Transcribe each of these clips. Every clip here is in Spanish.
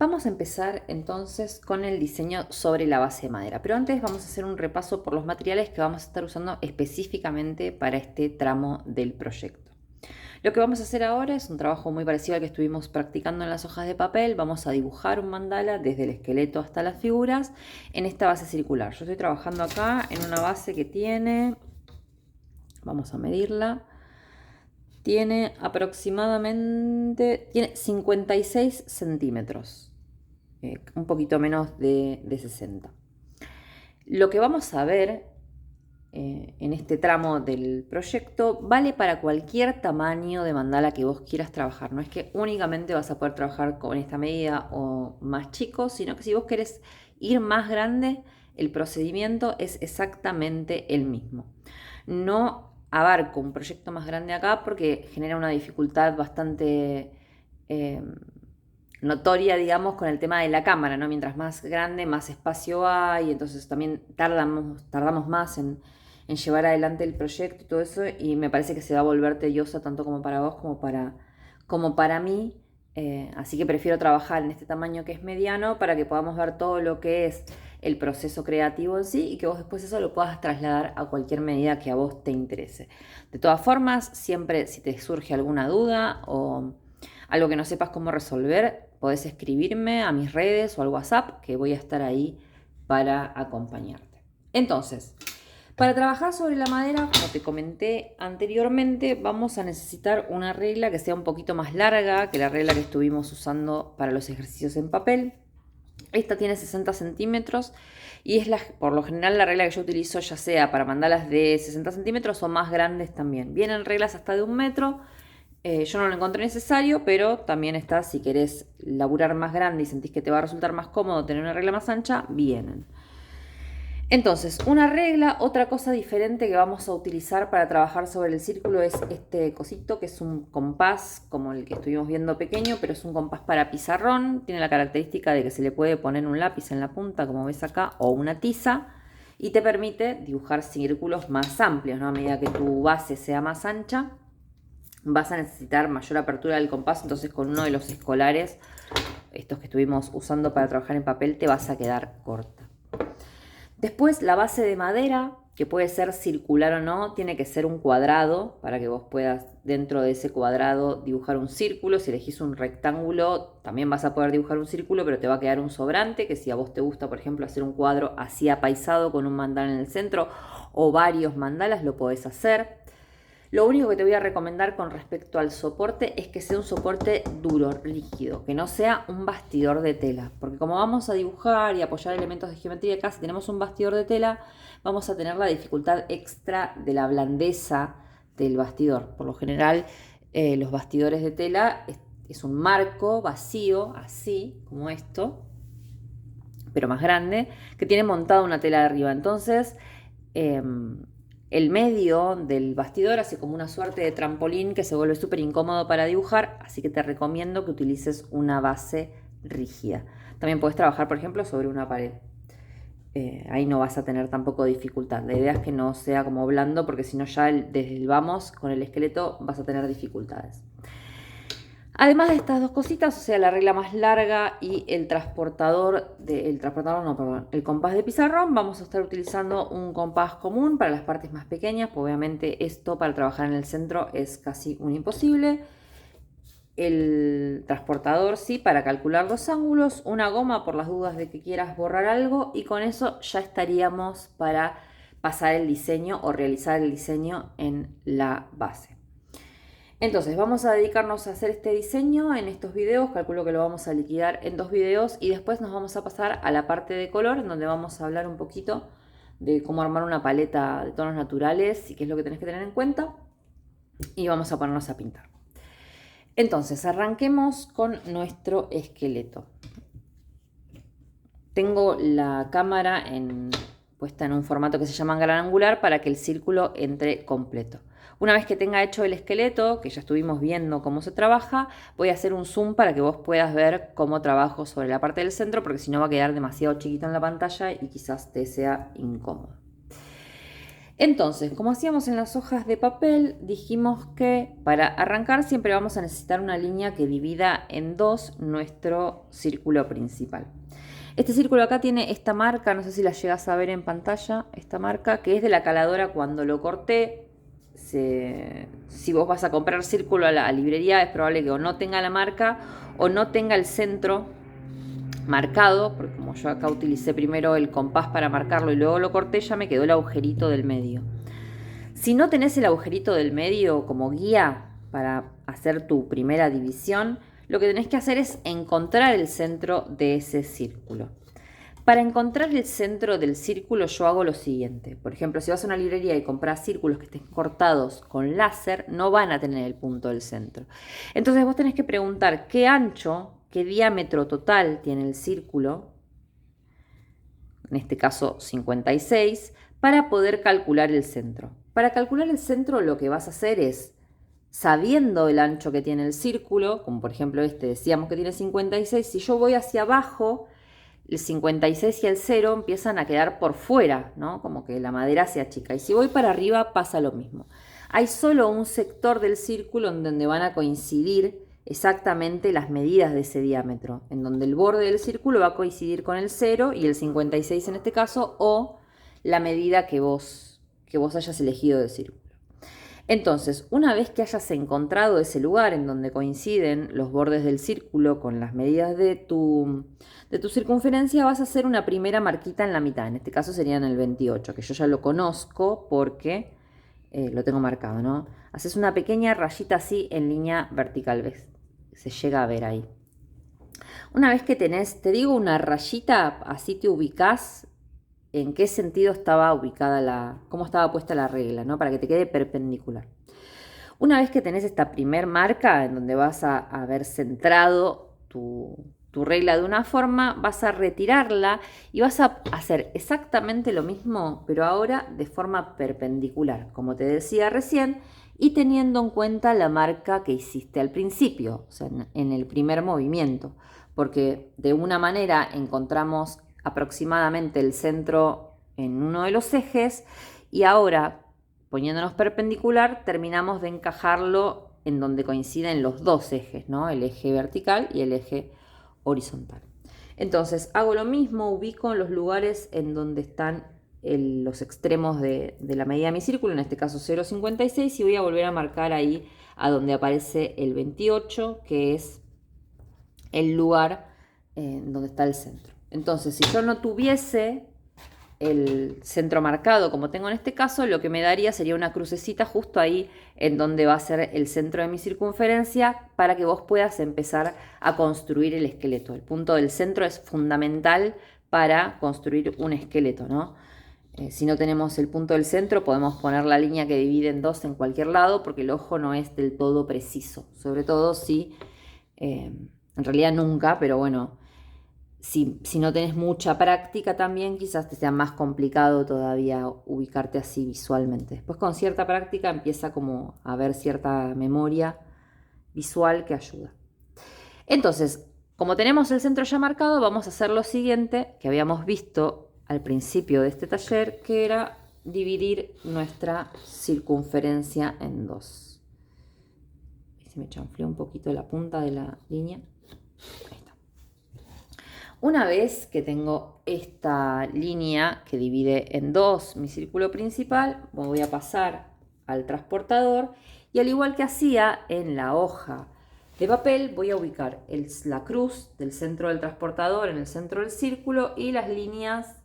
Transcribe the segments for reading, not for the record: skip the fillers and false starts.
Vamos a empezar entonces con el diseño sobre la base de madera, pero antes vamos a hacer un repaso por los materiales que vamos a estar usando específicamente para este tramo del proyecto. Lo que vamos a hacer ahora es un trabajo muy parecido al que estuvimos practicando en las hojas de papel. Vamos a dibujar un mandala desde el esqueleto hasta las figuras en esta base circular. Yo estoy trabajando acá en una base que tiene, vamos a medirla, tiene aproximadamente 56 centímetros. Un poquito menos de 60. Lo que vamos a ver en este tramo del proyecto vale para cualquier tamaño de mandala que vos quieras trabajar. No es que únicamente vas a poder trabajar con esta medida o más chico, sino que si vos querés ir más grande, el procedimiento es exactamente el mismo. No abarco un proyecto más grande acá porque genera una dificultad bastante notoria, digamos, con el tema de la cámara, ¿no? Mientras más grande, más espacio hay, entonces también tardamos más en llevar adelante el proyecto y todo eso, y me parece que se va a volver tediosa tanto como para vos como para mí, así que prefiero trabajar en este tamaño que es mediano para que podamos ver todo lo que es el proceso creativo en sí y que vos después eso lo puedas trasladar a cualquier medida que a vos te interese. De todas formas, siempre si te surge alguna duda o algo que no sepas cómo resolver, podés escribirme a mis redes o al WhatsApp, que voy a estar ahí para acompañarte. Entonces, para trabajar sobre la madera, como te comenté anteriormente, vamos a necesitar una regla que sea un poquito más larga que la regla que estuvimos usando para los ejercicios en papel. Esta tiene 60 centímetros y es por lo general la regla que yo utilizo, ya sea para mandalas de 60 centímetros o más grandes también. Vienen reglas hasta de 1 metro. Yo no lo encontré necesario, pero también está, si querés laburar más grande y sentís que te va a resultar más cómodo tener una regla más ancha, vienen. Entonces, una regla, otra cosa diferente que vamos a utilizar para trabajar sobre el círculo es este cosito que es un compás, como el que estuvimos viendo pequeño, pero es un compás para pizarrón. Tiene la característica de que se le puede poner un lápiz en la punta, como ves acá, o una tiza, y te permite dibujar círculos más amplios, ¿no? A medida que tu base sea más ancha, vas a necesitar mayor apertura del compás, entonces con uno de los escolares, estos que estuvimos usando para trabajar en papel, te vas a quedar corta. Después la base de madera, que puede ser circular o no, tiene que ser un cuadrado para que vos puedas dentro de ese cuadrado dibujar un círculo. Si elegís un rectángulo, también vas a poder dibujar un círculo, pero te va a quedar un sobrante, que si a vos te gusta, por ejemplo, hacer un cuadro así apaisado con un mandala en el centro o varios mandalas, lo podés hacer. Lo único que te voy a recomendar con respecto al soporte es que sea un soporte duro, rígido, que no sea un bastidor de tela, porque como vamos a dibujar y apoyar elementos de geometría acá, si tenemos un bastidor de tela, vamos a tener la dificultad extra de la blandeza del bastidor. Por lo general, los bastidores de tela es un marco vacío, así como esto, pero más grande, que tiene montada una tela de arriba. Entonces, el medio del bastidor hace como una suerte de trampolín que se vuelve súper incómodo para dibujar, así que te recomiendo que utilices una base rígida. También puedes trabajar, por ejemplo, sobre una pared. Ahí no vas a tener tampoco dificultad. La idea es que no sea como blando, porque si no ya desde el vamos con el esqueleto vas a tener dificultades. Además de estas dos cositas, o sea, la regla más larga y el el compás de pizarrón, vamos a estar utilizando un compás común para las partes más pequeñas. Pues obviamente esto para trabajar en el centro es casi un imposible. El transportador sí, para calcular los ángulos, una goma por las dudas de que quieras borrar algo, y con eso ya estaríamos para pasar el diseño o realizar el diseño en la base. Entonces vamos a dedicarnos a hacer este diseño en estos videos, calculo que lo vamos a liquidar en 2 videos, y después nos vamos a pasar a la parte de color, en donde vamos a hablar un poquito de cómo armar una paleta de tonos naturales y qué es lo que tenés que tener en cuenta, y vamos a ponernos a pintar. Entonces arranquemos con nuestro esqueleto. Tengo la cámara puesta en un formato que se llama gran angular para que el círculo entre completo. Una vez que tenga hecho el esqueleto, que ya estuvimos viendo cómo se trabaja, voy a hacer un zoom para que vos puedas ver cómo trabajo sobre la parte del centro, porque si no va a quedar demasiado chiquito en la pantalla y quizás te sea incómodo. Entonces, como hacíamos en las hojas de papel, dijimos que para arrancar siempre vamos a necesitar una línea que divida en dos nuestro círculo principal. Este círculo acá tiene esta marca, no sé si la llegas a ver en pantalla, esta marca que es de la caladora cuando lo corté. Si vos vas a comprar círculo a la librería, es probable que o no tenga la marca o no tenga el centro marcado, porque como yo acá utilicé primero el compás para marcarlo y luego lo corté, ya me quedó el agujerito del medio. Si no tenés el agujerito del medio como guía para hacer tu primera división, lo que tenés que hacer es encontrar el centro de ese círculo. Para encontrar el centro del círculo yo hago lo siguiente. Por ejemplo, si vas a una librería y compras círculos que estén cortados con láser, no van a tener el punto del centro. Entonces vos tenés que preguntar qué ancho, qué diámetro total tiene el círculo, en este caso 56, para poder calcular el centro. Para calcular el centro lo que vas a hacer es, sabiendo el ancho que tiene el círculo, como por ejemplo este decíamos que tiene 56, si yo voy hacia abajo, el 56 y el 0 empiezan a quedar por fuera, ¿no? Como que la madera se achica. Y si voy para arriba pasa lo mismo. Hay solo un sector del círculo en donde van a coincidir exactamente las medidas de ese diámetro, en donde el borde del círculo va a coincidir con el 0 y el 56 en este caso, o la medida que vos hayas elegido del círculo. Entonces, una vez que hayas encontrado ese lugar en donde coinciden los bordes del círculo con las medidas de tu circunferencia, vas a hacer una primera marquita en la mitad. En este caso sería en el 28, que yo ya lo conozco porque lo tengo marcado, ¿no? Haces una pequeña rayita así en línea vertical, ¿ves? Se llega a ver ahí. Una vez que tenés, te digo una rayita, así te ubicás en qué sentido estaba ubicada cómo estaba puesta la regla, ¿no? Para que te quede perpendicular. Una vez que tenés esta primer marca en donde vas a haber centrado tu regla de una forma, vas a retirarla y vas a hacer exactamente lo mismo, pero ahora de forma perpendicular, como te decía recién, y teniendo en cuenta la marca que hiciste al principio, o sea, en el primer movimiento, porque de una manera encontramos aproximadamente el centro en uno de los ejes y ahora, poniéndonos perpendicular, terminamos de encajarlo en donde coinciden los dos ejes, ¿no? El eje vertical y el eje horizontal. Entonces hago lo mismo, ubico los lugares en donde están los extremos de la medida de mi círculo, en este caso 0,56, y voy a volver a marcar ahí a donde aparece el 28, que es el lugar donde está el centro. Entonces, si yo no tuviese el centro marcado como tengo en este caso, lo que me daría sería una crucecita justo ahí en donde va a ser el centro de mi circunferencia para que vos puedas empezar a construir el esqueleto. El punto del centro es fundamental para construir un esqueleto, ¿no? Si no tenemos el punto del centro, podemos poner la línea que divide en dos en cualquier lado porque el ojo no es del todo preciso, sobre todo si, en realidad nunca, pero bueno, si no tenés mucha práctica también, quizás te sea más complicado todavía ubicarte así visualmente. Después con cierta práctica empieza como a haber cierta memoria visual que ayuda. Entonces, como tenemos el centro ya marcado, vamos a hacer lo siguiente que habíamos visto al principio de este taller, que era dividir nuestra circunferencia en dos. Se me chanfleó un poquito la punta de la línea. Ahí está. Una vez que tengo esta línea que divide en dos mi círculo principal, voy a pasar al transportador y al igual que hacía en la hoja de papel, voy a ubicar la cruz del centro del transportador en el centro del círculo y las líneas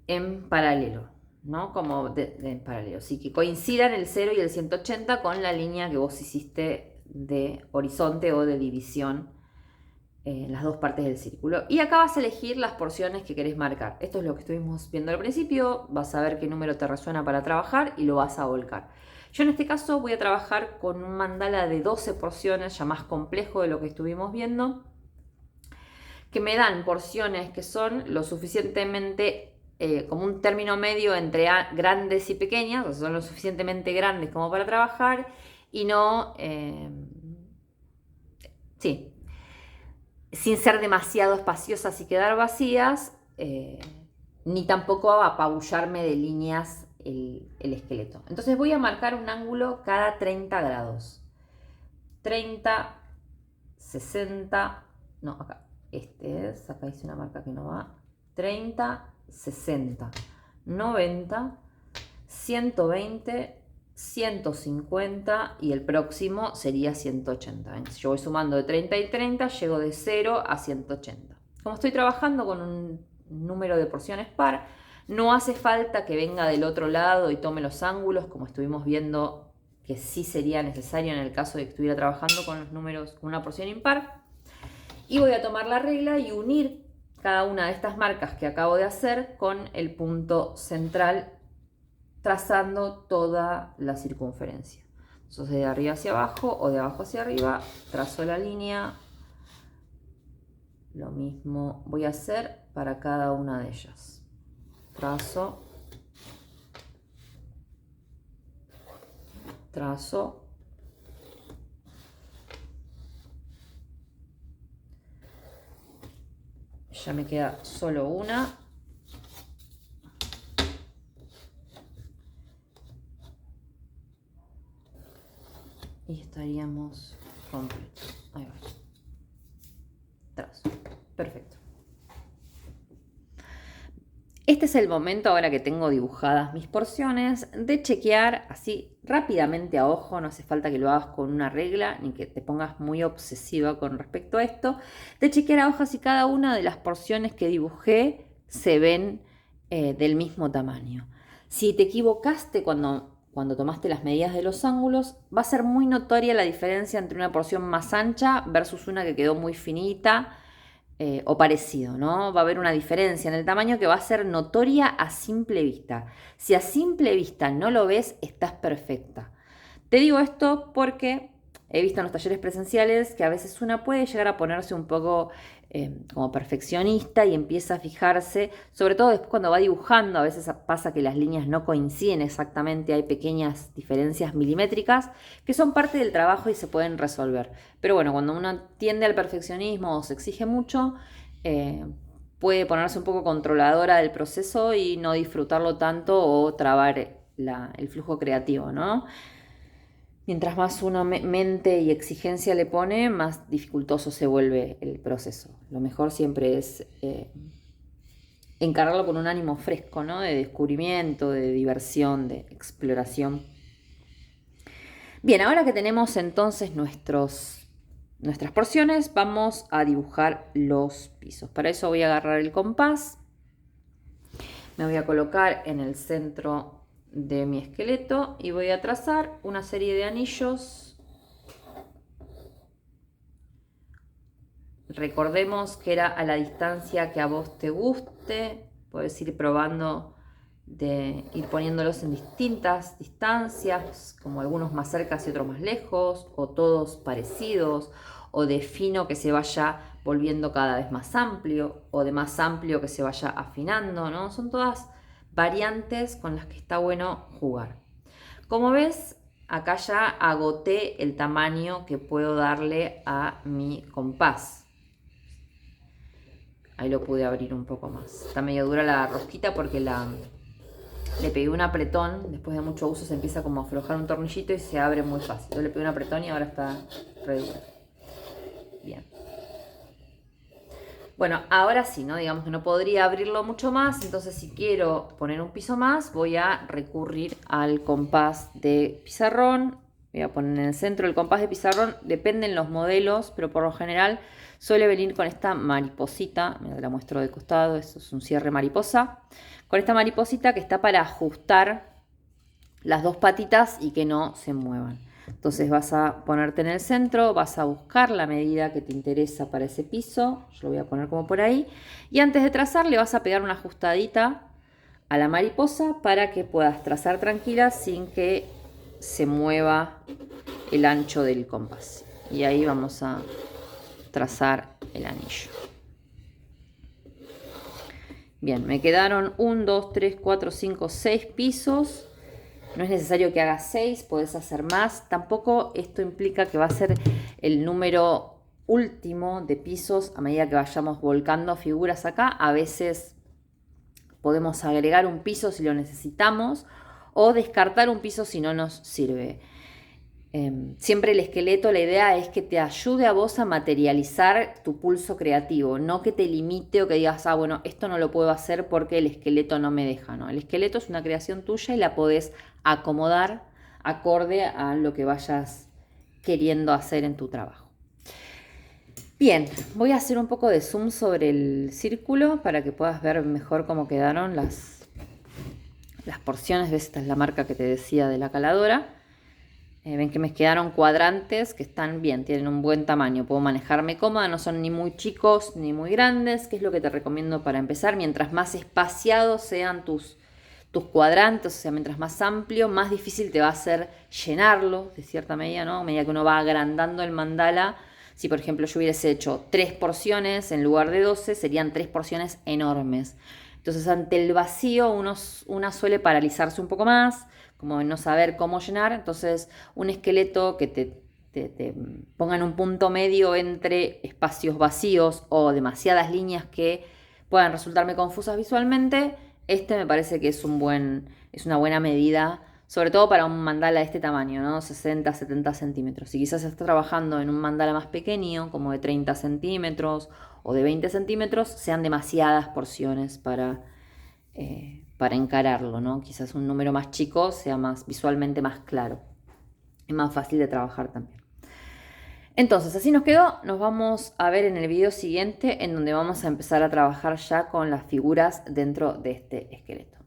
en paralelo, ¿no? Como en paralelo, así que coincidan el 0 y el 180 con la línea que vos hiciste de horizonte o de división en las dos partes del círculo. Y acá vas a elegir las porciones que querés marcar. Esto es lo que estuvimos viendo al principio, vas a ver qué número te resuena para trabajar y lo vas a volcar. Yo en este caso voy a trabajar con un mandala de 12 porciones, ya más complejo de lo que estuvimos viendo, que me dan porciones que son lo suficientemente como un término medio entre grandes y pequeñas, o sea, son lo suficientemente grandes como para trabajar y no, sin ser demasiado espaciosas y quedar vacías, ni tampoco apabullarme de líneas el esqueleto. Entonces voy a marcar un ángulo cada 30 grados. 30, 60, no, acá, acá hice una marca que no va. 30, 60, 90, 120, 150 y el próximo sería 180. ¿Ven? Si yo voy sumando de 30 y 30, llego de 0 a 180. Como estoy trabajando con un número de porciones par, no hace falta que venga del otro lado y tome los ángulos, como estuvimos viendo que sí sería necesario en el caso de que estuviera trabajando con los números con una porción impar. Y voy a tomar la regla y unir cada una de estas marcas que acabo de hacer con el punto central, trazando toda la circunferencia. Entonces de arriba hacia abajo o de abajo hacia arriba, trazo la línea. Lo mismo voy a hacer para cada una de ellas. Trazo, trazo, ya me queda solo una. Y estaríamos completos. Ahí va. Trazo. Perfecto. Este es el momento, ahora que tengo dibujadas mis porciones, de chequear así rápidamente a ojo. No hace falta que lo hagas con una regla ni que te pongas muy obsesiva con respecto a esto. De chequear a ojo si cada una de las porciones que dibujé se ven del mismo tamaño. Si te equivocaste cuando tomaste las medidas de los ángulos, va a ser muy notoria la diferencia entre una porción más ancha versus una que quedó muy finita. O parecido, ¿no? Va a haber una diferencia en el tamaño que va a ser notoria a simple vista. Si a simple vista no lo ves, estás perfecta. Te digo esto porque he visto en los talleres presenciales que a veces una puede llegar a ponerse un poco como perfeccionista y empieza a fijarse, sobre todo después cuando va dibujando, a veces pasa que las líneas no coinciden exactamente, hay pequeñas diferencias milimétricas que son parte del trabajo y se pueden resolver. Pero bueno, cuando uno tiende al perfeccionismo o se exige mucho, puede ponerse un poco controladora del proceso y no disfrutarlo tanto o trabar el flujo creativo, ¿no? Mientras más uno mente y exigencia le pone, más dificultoso se vuelve el proceso. Lo mejor siempre es encararlo con un ánimo fresco, ¿no? De descubrimiento, de diversión, de exploración. Bien, ahora que tenemos entonces nuestras porciones, vamos a dibujar los pisos. Para eso voy a agarrar el compás, me voy a colocar en el centro de mi esqueleto y voy a trazar una serie de anillos. Recordemos que era a la distancia que a vos te guste. Puedes ir probando de ir poniéndolos en distintas distancias, como algunos más cerca y otros más lejos, o todos parecidos, o de fino que se vaya volviendo cada vez más amplio, o de más amplio que se vaya afinando, ¿no? Son todas variantes con las que está bueno jugar. Como ves, acá ya agoté el tamaño que puedo darle a mi compás. Ahí lo pude abrir un poco más. Está medio dura la rosquita porque le pegué un apretón. Después de mucho uso se empieza como a aflojar un tornillito y se abre muy fácil. Yo le pegué un apretón y ahora está re dura. Bien. Bueno, ahora sí, ¿no? Digamos que no podría abrirlo mucho más, entonces si quiero poner un piso más, voy a recurrir al compás de pizarrón. Voy a poner en el centro el compás de pizarrón, dependen los modelos, pero por lo general suele venir con esta mariposita. Me la muestro de costado, esto es un cierre mariposa. Con esta mariposita que está para ajustar las dos patitas y que no se muevan. Entonces vas a ponerte en el centro, vas a buscar la medida que te interesa para ese piso. Yo lo voy a poner como por ahí. Y antes de trazar le vas a pegar una ajustadita a la mariposa para que puedas trazar tranquila sin que se mueva el ancho del compás. Y ahí vamos a trazar el anillo. Bien, me quedaron 1, 2, 3, 4, 5, 6 pisos. No es necesario que hagas 6, podés hacer más. Tampoco esto implica que va a ser el número último de pisos a medida que vayamos volcando figuras acá. A veces Podemos agregar un piso si lo necesitamos o descartar un piso si no nos sirve. Siempre el esqueleto, la idea es que te ayude a vos a materializar tu pulso creativo, no que te limite o que digas, bueno, esto no lo puedo hacer porque el esqueleto no me deja, ¿no? El esqueleto es una creación tuya y la podés acomodar acorde a lo que vayas queriendo hacer en tu trabajo. Bien, voy a hacer un poco de zoom sobre el círculo para que puedas ver mejor cómo quedaron las porciones. ¿Ves? Esta es la marca que te decía de la caladora. Ven que me quedaron cuadrantes que están bien, tienen un buen tamaño, puedo manejarme cómoda, no son ni muy chicos ni muy grandes, que es lo que te recomiendo para empezar. Mientras más espaciados sean tus cuadrantes, o sea, mientras más amplio, más difícil te va a ser llenarlo, de cierta medida, ¿no? A medida que uno va agrandando el mandala, si por ejemplo yo hubiese hecho 3 porciones en lugar de 12, serían 3 porciones enormes. Entonces ante el vacío una suele paralizarse un poco más, como de no saber cómo llenar. Entonces un esqueleto que te ponga en un punto medio entre espacios vacíos o demasiadas líneas que puedan resultarme confusas visualmente, me parece que es una buena medida, sobre todo para un mandala de este tamaño, ¿no? 60, 70 centímetros. Si quizás estás trabajando en un mandala más pequeño, como de 30 centímetros o de 20 centímetros, sean demasiadas porciones para encararlo, ¿no? Quizás un número más chico sea visualmente más claro. Es más fácil de trabajar también. Entonces, así nos quedó. Nos vamos a ver en el video siguiente, en donde vamos a empezar a trabajar ya con las figuras dentro de este esqueleto.